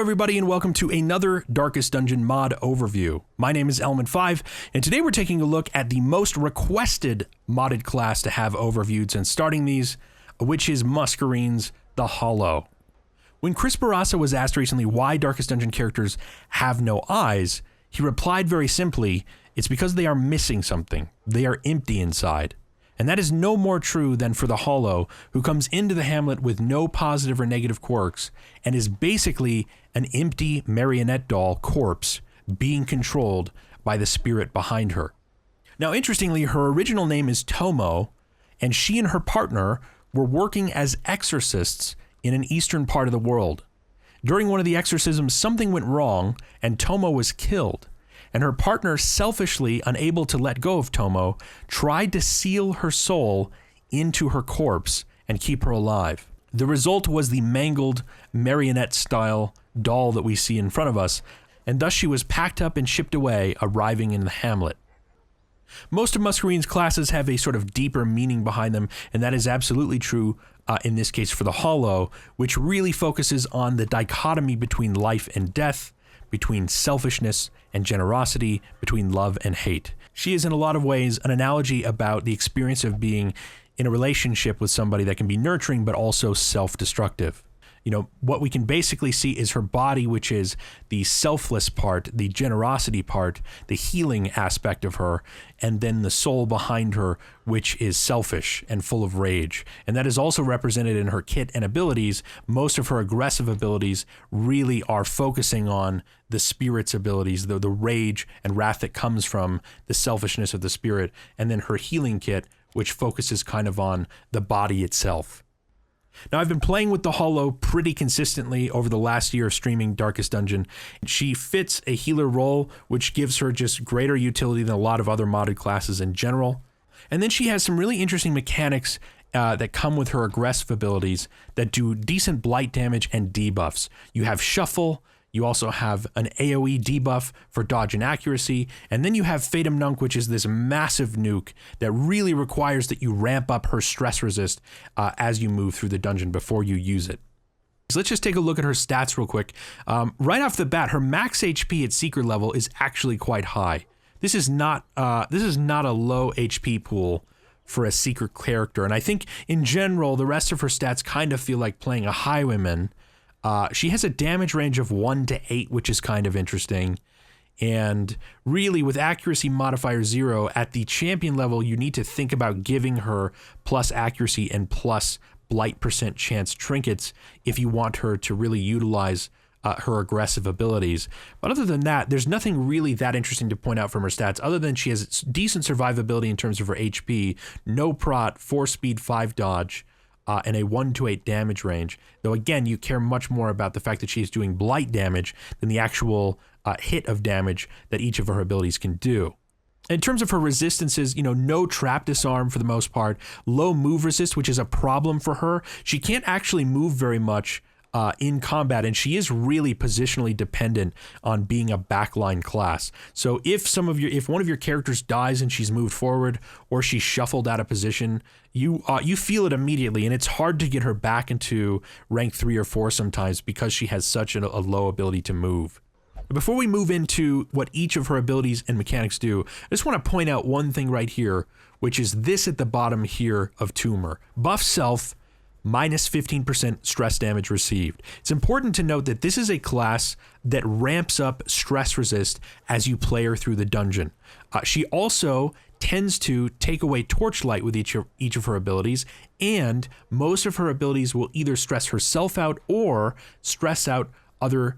everybody, and welcome to another Darkest Dungeon mod overview. My name is Element5, and today we're taking a look at the most requested modded class to have overviewed since starting these, which is Muscarine's The Hollow. When Chris Barassa was asked recently why Darkest Dungeon characters have no eyes, he replied very simply, it's because they are missing something. They are empty inside. And that is no more true than for the Hollow, who comes into the hamlet with no positive or negative quirks, and is basically an empty marionette doll corpse being controlled by the spirit behind her. Now, interestingly, her original name is Tomo, and she and her partner were working as exorcists in an eastern part of the world. During one of the exorcisms, something went wrong, and Tomo was killed. And her partner, selfishly unable to let go of Tomo, tried to seal her soul into her corpse and keep her alive. The result was the mangled marionette-style doll that we see in front of us, and thus she was packed up and shipped away, arriving in the hamlet. Most of Muscarine's classes have a sort of deeper meaning behind them, and that is absolutely true in this case for the Hollow, which really focuses on the dichotomy between life and death, between selfishness and generosity, between love and hate. She is in a lot of ways an analogy about the experience of being in a relationship with somebody that can be nurturing but also self-destructive. You know, what we can basically see is her body, which is the selfless part, the generosity part, the healing aspect of her, and then the soul behind her, which is selfish and full of rage. And that is also represented in her kit and abilities. Most of her aggressive abilities really are focusing on the spirit's abilities, the rage and wrath that comes from the selfishness of the spirit, and then her healing kit, which focuses kind of on the body itself. Now, I've been playing with the Hollow pretty consistently over the last year of streaming Darkest Dungeon. She fits a healer role, which gives her just greater utility than a lot of other modded classes in general. And then she has some really interesting mechanics that come with her aggressive abilities that do decent blight damage and debuffs. You have Shuffle. You also have an AoE debuff for dodge and accuracy, and then you have Fatum Nunk, which is this massive nuke that really requires that you ramp up her stress resist as you move through the dungeon before you use it. So let's just take a look at her stats real quick. Right off the bat, her max HP at Seeker level is actually quite high. This is not a low HP pool for a Seeker character, and I think in general the rest of her stats kind of feel like playing a Highwayman. She has a damage range of 1 to 8, which is kind of interesting. And really, with accuracy modifier 0, at the champion level, you need to think about giving her plus accuracy and plus blight % chance trinkets if you want her to really utilize her aggressive abilities. But other than that, there's nothing really that interesting to point out from her stats, other than she has decent survivability in terms of her HP, no prot, 4 speed, 5 dodge, and a 1 to 8 damage range, though again, you care much more about the fact that she's doing blight damage than the actual hit of damage that each of her abilities can do. In terms of her resistances, you know, no trap disarm for the most part, low move resist, which is a problem for her. She can't actually move very much in combat, and she is really positionally dependent on being a backline class. So if one of your characters dies and she's moved forward, or she's shuffled out of position, you feel it immediately, and it's hard to get her back into rank 3 or 4 sometimes because she has such a low ability to move. Before we move into what each of her abilities and mechanics do, I just want to point out one thing right here, which is this at the bottom here of Tumor. Buff Self, minus 15% stress damage received. It's important to note that this is a class that ramps up stress resist as you play her through the dungeon. She also tends to take away Torchlight with each of her abilities, and most of her abilities will either stress herself out or stress out other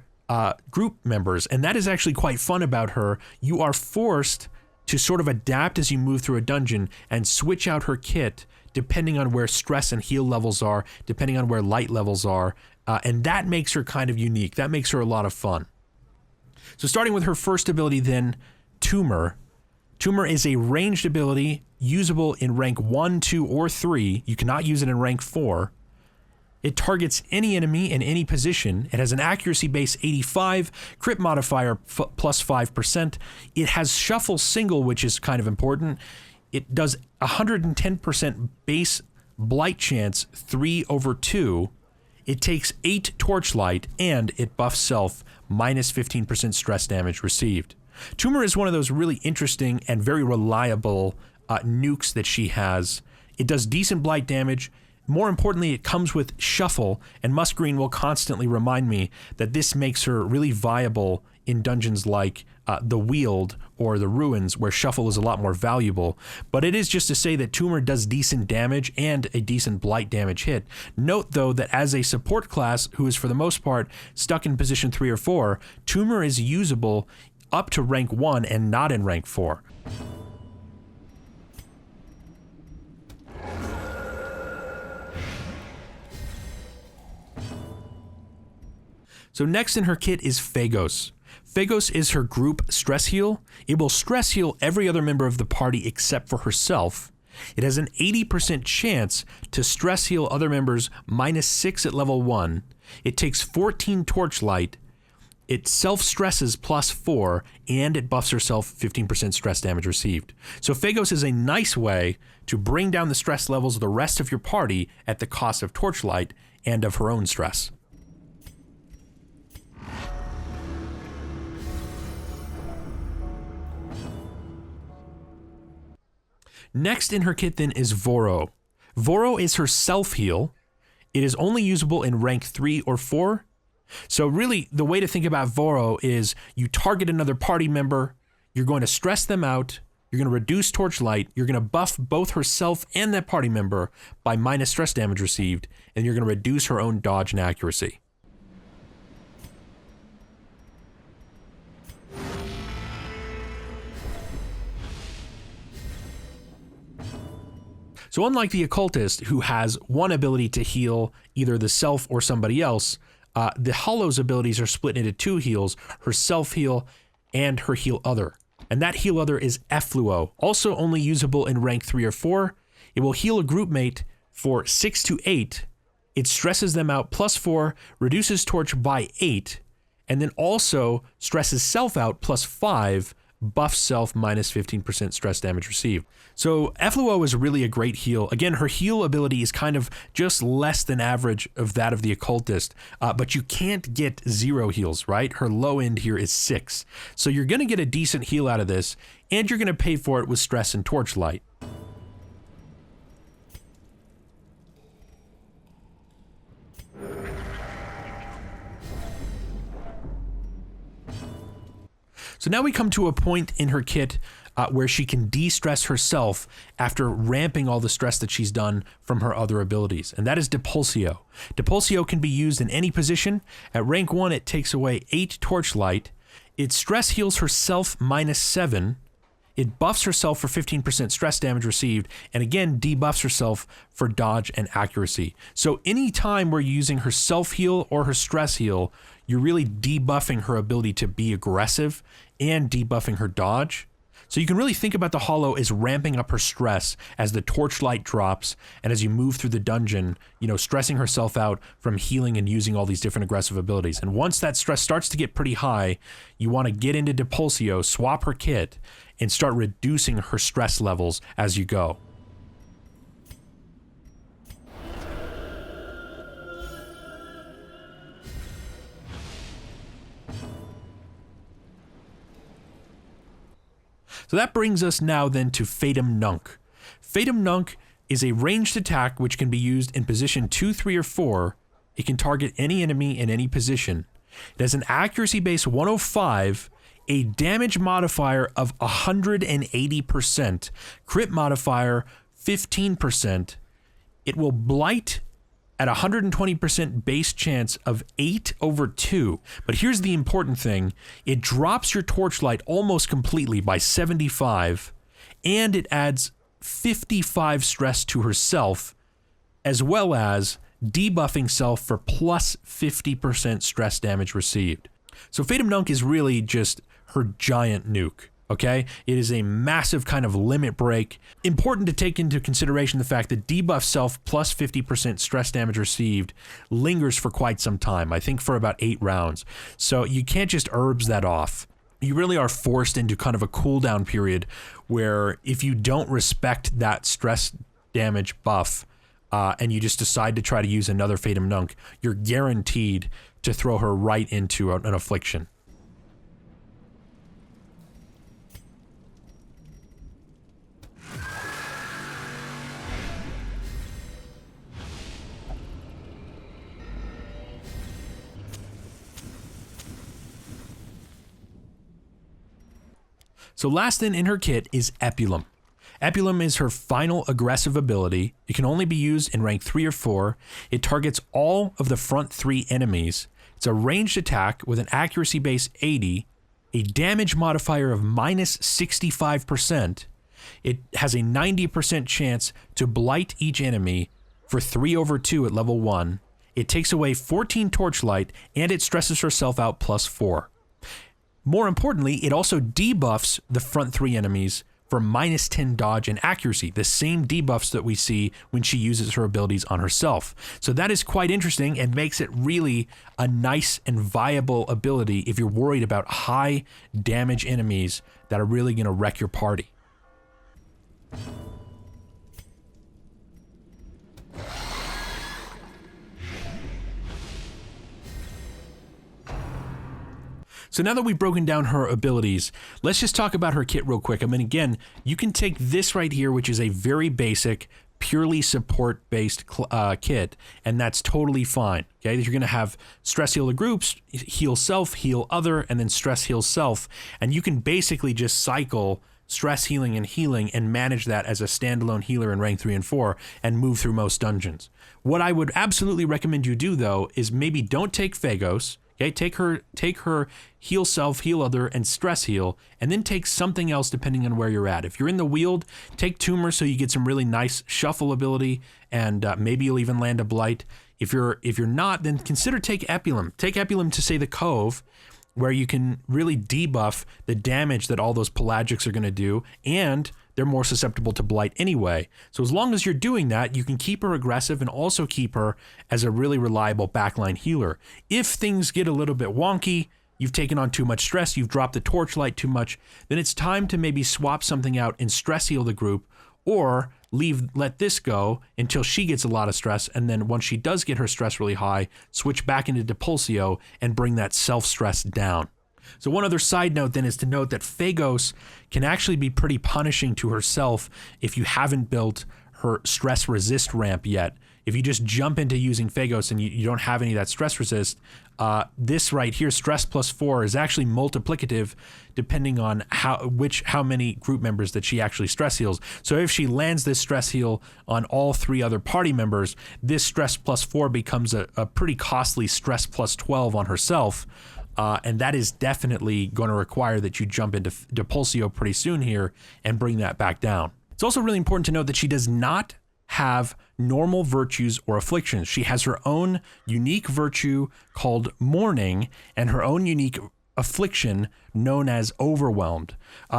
group members, and that is actually quite fun about her. You are forced to sort of adapt as you move through a dungeon and switch out her kit depending on where stress and heal levels are, depending on where light levels are, and that makes her kind of unique. That makes her a lot of fun. So starting with her first ability then, Tumor. Tumor is a ranged ability usable in rank 1, 2, or 3. You cannot use it in rank 4. It targets any enemy in any position. It has an accuracy base 85, crit modifier plus 5%. It has Shuffle Single, which is kind of important. It does 110% base blight chance 3/2. It takes 8 torchlight, and it buffs self minus 15% stress damage received. Tumor is one of those really interesting and very reliable nukes that she has. It does decent blight damage. More importantly, it comes with Shuffle, and Musgreen will constantly remind me that this makes her really viable in dungeons like the Weald or the Ruins, where Shuffle is a lot more valuable. But it is just to say that Tumor does decent damage and a decent blight damage hit. Note, though, that as a support class who is for the most part stuck in position 3 or 4, Tumor is usable up to rank 1 and not in rank 4. So next in her kit is Phagos. Phagos is her group stress heal. It will stress heal every other member of the party except for herself. It has an 80% chance to stress heal other members minus 6 at level 1. It takes 14 torchlight. It self-stresses plus 4, and it buffs herself 15% stress damage received. So Phagos is a nice way to bring down the stress levels of the rest of your party at the cost of torchlight and of her own stress. Next in her kit then is Voro. Voro is her self-heal. It is only usable in rank 3 or 4. So really, the way to think about Voro is you target another party member, you're going to stress them out, you're going to reduce torchlight, you're going to buff both herself and that party member by minus stress damage received, and you're going to reduce her own dodge and accuracy. So unlike the Occultist, who has one ability to heal either the self or somebody else, the Hollow's abilities are split into 2 heals, her self-heal and her heal other. And that heal other is Effluo, also only usable in rank 3 or 4. It will heal a group mate for 6 to 8. It stresses them out plus 4, reduces torch by 8, and then also stresses self out plus 5, buff self minus 15% stress damage received. So Effluo is really a great heal. Again, her heal ability is kind of just less than average of that of the Occultist, but you can't get 0 heals, right? Her low end here is 6. So you're going to get a decent heal out of this, and you're going to pay for it with stress and torchlight. So now we come to a point in her kit where she can de-stress herself after ramping all the stress that she's done from her other abilities, and that is Depulsio. Depulsio can be used in any position. At rank 1, it takes away 8 torchlight. It stress heals herself minus 7. It buffs herself for 15% stress damage received, and again debuffs herself for dodge and accuracy. So anytime we're using her self-heal or her stress heal, you're really debuffing her ability to be aggressive and debuffing her dodge. So you can really think about the Hollow as ramping up her stress as the torchlight drops, and as you move through the dungeon, you know, stressing herself out from healing and using all these different aggressive abilities. And once that stress starts to get pretty high, you want to get into Depulsio, swap her kit, and start reducing her stress levels as you go. So that brings us now then to Fatum Nunc. Fatum Nunc is a ranged attack which can be used in position 2, 3, or 4. It can target any enemy in any position. It has an accuracy base 105, a damage modifier of 180%, crit modifier 15%. It will blight at 120% base chance of 8/2. But here's the important thing. It drops your torchlight almost completely by 75, and it adds 55 stress to herself, as well as debuffing self for plus 50% stress damage received. So Fatum Nunc is really just her giant nuke. Okay, it is a massive kind of limit break. Important to take into consideration the fact that debuff self plus 50% stress damage received lingers for quite some time, I think for about 8 rounds. So you can't just herbs that off. You really are forced into kind of a cooldown period where if you don't respect that stress damage buff, and you just decide to try to use another Fatum Nunc, you're guaranteed to throw her right into an affliction. So last in her kit is Epulum. Epulum is her final aggressive ability. It can only be used in rank 3 or 4. It targets all of the front 3 enemies. It's a ranged attack with an accuracy base 80, a damage modifier of minus 65%. It has a 90% chance to blight each enemy for 3/2 at level 1. It takes away 14 torchlight, and it stresses herself out plus 4. More importantly, it also debuffs the front 3 enemies for minus 10 dodge and accuracy, the same debuffs that we see when she uses her abilities on herself. So that is quite interesting and makes it really a nice and viable ability if you're worried about high damage enemies that are really going to wreck your party. So now that we've broken down her abilities, let's just talk about her kit real quick. I mean, again, you can take this right here, which is a very basic, purely support-based kit, and that's totally fine. Okay, you're going to have stress heal the groups, heal self, heal other, and then stress heal self, and you can basically just cycle stress healing and manage that as a standalone healer in rank 3 and 4 and move through most dungeons. What I would absolutely recommend you do, though, is maybe don't take Phagos. Okay, take her heal self, heal other, and stress heal, and then take something else depending on where you're at. If you're in the Weald, take Tumor so you get some really nice shuffle ability, and maybe you'll even land a blight. If you're not, then consider take Epulum. Take Epulum to, say, the Cove, where you can really debuff the damage that all those pelagics are going to do, and they're more susceptible to blight anyway. So as long as you're doing that, you can keep her aggressive and also keep her as a really reliable backline healer. If things get a little bit wonky, you've taken on too much stress, you've dropped the torchlight too much, then it's time to maybe swap something out and stress heal the group, or let this go until she gets a lot of stress, and then once she does get her stress really high, switch back into Depulsio and bring that self-stress down. So one other side note then is to note that Phagos can actually be pretty punishing to herself if you haven't built her stress resist ramp yet. If you just jump into using Phagos and you don't have any of that stress resist, this right here, stress plus 4, is actually multiplicative depending on how many group members that she actually stress heals. So if she lands this stress heal on all 3 other party members, this stress plus 4 becomes a pretty costly stress plus 12 on herself. And that is definitely going to require that you jump into Depulsio pretty soon here and bring that back down. It's also really important to note that she does not have normal virtues or afflictions. She has her own unique virtue called Mourning and her own unique affliction known as Overwhelmed.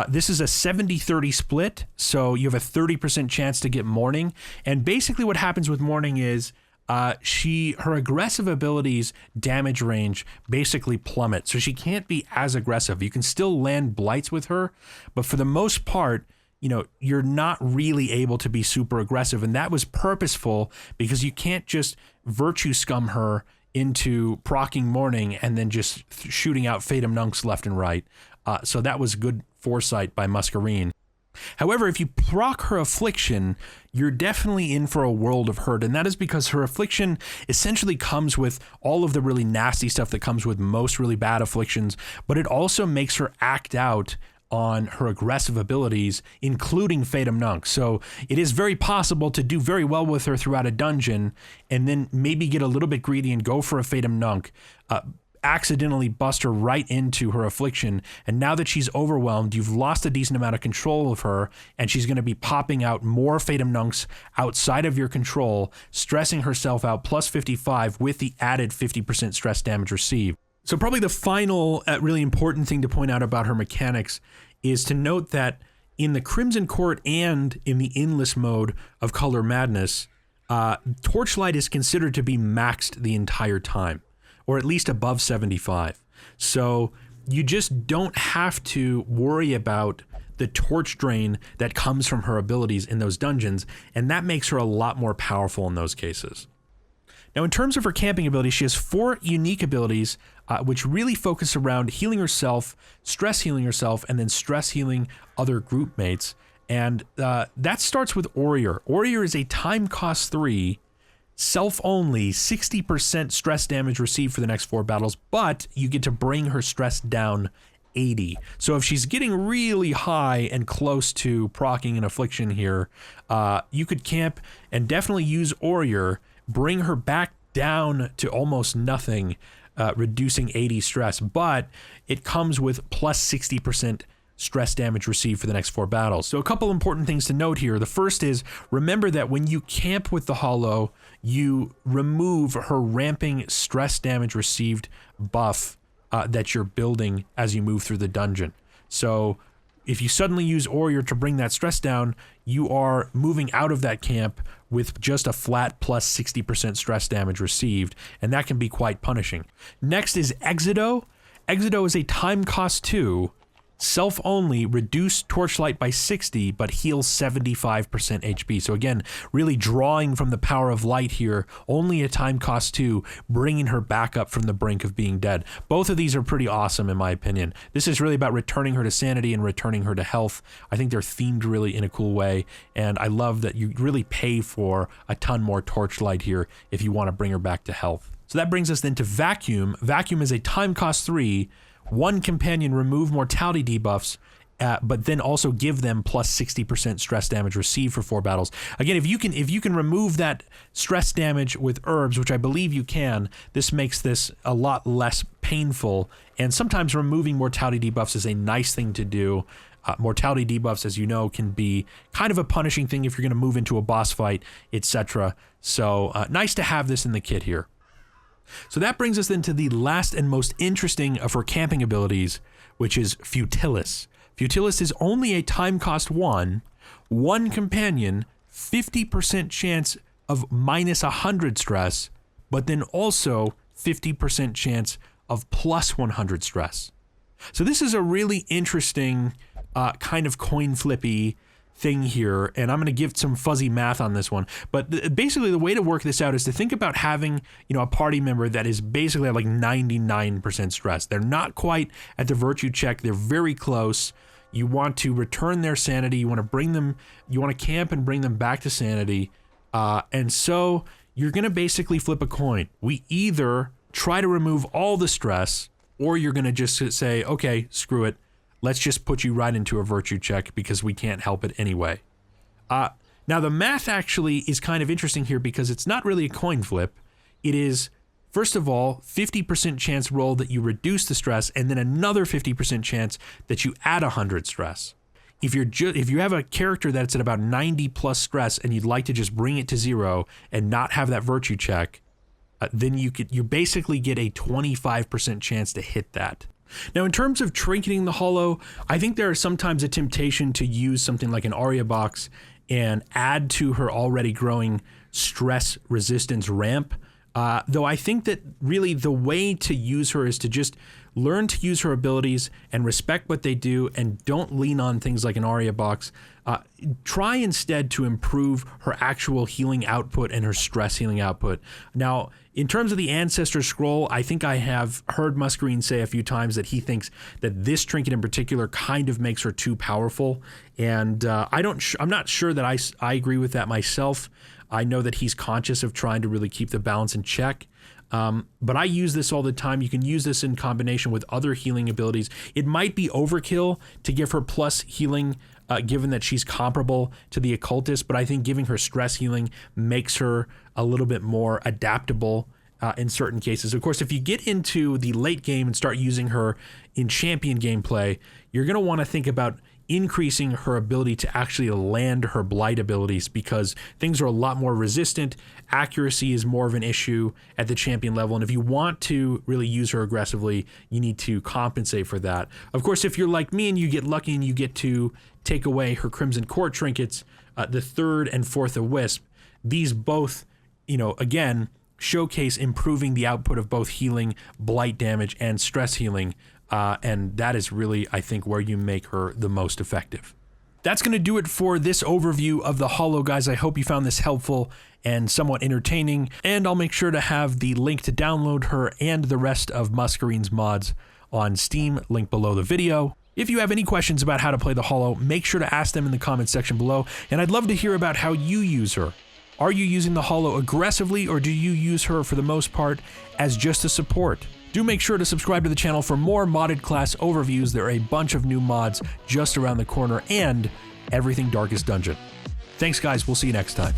This is a 70-30 split, so you have a 30% chance to get Mourning. And basically what happens with Mourning is her aggressive abilities damage range basically plummet, so she can't be as aggressive. You can still land blights with her, but for the most part, you're not really able to be super aggressive, and that was purposeful because you can't just virtue scum her into proccing Mourning and then just shooting out Fatum Nuncs left and right. So that was good foresight by Muscarine. However, if you proc her affliction, you're definitely in for a world of hurt, and that is because her affliction essentially comes with all of the really nasty stuff that comes with most really bad afflictions, but it also makes her act out on her aggressive abilities, including Fatum Nunc. So it is very possible to do very well with her throughout a dungeon and then maybe get a little bit greedy and go for a Fatum Nunc, accidentally bust her right into her affliction, and now that she's overwhelmed, you've lost a decent amount of control of her, and she's going to be popping out more Fatum Nuncs outside of your control, stressing herself out plus 55 with the added 50% stress damage received. So probably the final really important thing to point out about her mechanics is to note that in the Crimson Court and in the Endless mode of Color Madness, Torchlight is considered to be maxed the entire time, or at least above 75. So you just don't have to worry about the torch drain that comes from her abilities in those dungeons, and that makes her a lot more powerful in those cases. Now, in terms of her camping abilities, she has 4 unique abilities, which really focus around healing herself, stress healing herself, and then stress healing other group mates. And that starts with Warrior. Warrior is a time cost 3, self-only, 60% stress damage received for the next 4 battles, but you get to bring her stress down 80. So if she's getting really high and close to proccing an affliction here, you could camp and definitely use Warrior, bring her back down to almost nothing, reducing 80 stress, but it comes with plus 60% stress damage received for the next 4 battles. So a couple important things to note here. The first is, remember that when you camp with the Hollow, you remove her ramping stress damage received buff that you're building as you move through the dungeon. So if you suddenly use Warrior to bring that stress down, you are moving out of that camp with just a flat plus 60% stress damage received, and that can be quite punishing. Next is Exito. Exito is a time cost 2, self-only, reduce torchlight by 60, but heals 75% HP. So again, really drawing from the power of light here, only a time cost 2, bringing her back up from the brink of being dead. Both of these are pretty awesome in my opinion. This is really about returning her to sanity and returning her to health. I think they're themed really in a cool way, and I love that you really pay for a ton more torchlight here if you want to bring her back to health. So that brings us then to Vacuum. Vacuum is a time cost 3, 1 companion, remove mortality debuffs, but then also give them plus 60% stress damage received for 4 battles. Again, if you can remove that stress damage with herbs, which I believe you can, this makes this a lot less painful. And sometimes removing mortality debuffs is a nice thing to do. Mortality debuffs, as you know, can be kind of a punishing thing if you're going to move into a boss fight, etc. So nice to have this in the kit here. So that brings us then to the last and most interesting of her camping abilities, which is Futilis. Futilis is only a time cost 1, 1 companion, 50% chance of minus 100 stress, but then also 50% chance of plus 100 stress. So this is a really interesting kind of coin flippy thing here, and I'm going to give some fuzzy math on this one, but basically the way to work this out is to think about having, you know, a party member that is basically at like 99% stress. They're not quite at the virtue check, they're very close. You want to return their sanity, you want to bring them, you want to camp and bring them back to sanity, and so you're going to basically flip a coin. We either try to remove all the stress, or you're going to just say, okay, screw it, let's just put you right into a virtue check because we can't help it anyway. Now the math actually is kind of interesting here because it's not really a coin flip. It is, first of all, 50% chance roll that you reduce the stress, and then another 50% chance that you add 100 stress. If you have a character that's at about 90 plus stress and you'd like to just bring it to 0 and not have that virtue check, then you basically get a 25% chance to hit that. Now, in terms of trinketing the Hollow, I think there is sometimes a temptation to use something like an Argofox and add to her already growing stress resistance ramp. Though I think that really the way to use her is to just learn to use her abilities and respect what they do, and don't lean on things like an Argofox. Try instead to improve her actual healing output and her stress healing output. Now, in terms of the Ancestor Scroll, I think I have heard Muscarine say a few times that he thinks that this trinket in particular kind of makes her too powerful, and I'm not sure that I agree with that myself. I know that he's conscious of trying to really keep the balance in check. But I use this all the time. You can use this in combination with other healing abilities. It might be overkill to give her plus healing, given that she's comparable to the Occultist, but I think giving her stress healing makes her a little bit more adaptable in certain cases. Of course, if you get into the late game and start using her in champion gameplay, you're going to want to think about increasing her ability to actually land her blight abilities, because things are a lot more resistant. Accuracy is more of an issue at the champion level, and if you want to really use her aggressively, you need to compensate for that. Of course, if you're like me and you get lucky and you get to take away her Crimson Court trinkets, the 3rd and 4th of Wisp, these both, you know, again, showcase improving the output of both healing, blight damage, and stress healing. and that is really, I think, where you make her the most effective. That's going to do it for this overview of the Holo, guys. I hope you found this helpful and somewhat entertaining, and I'll make sure to have the link to download her and the rest of Muscarine's mods on Steam, link below the video. If you have any questions about how to play the Holo, make sure to ask them in the comments section below, and I'd love to hear about how you use her. Are you using the Holo aggressively, or do you use her for the most part as just a support? Do make sure to subscribe to the channel for more modded class overviews. There are a bunch of new mods just around the corner, and everything Darkest Dungeon. Thanks, guys. We'll see you next time.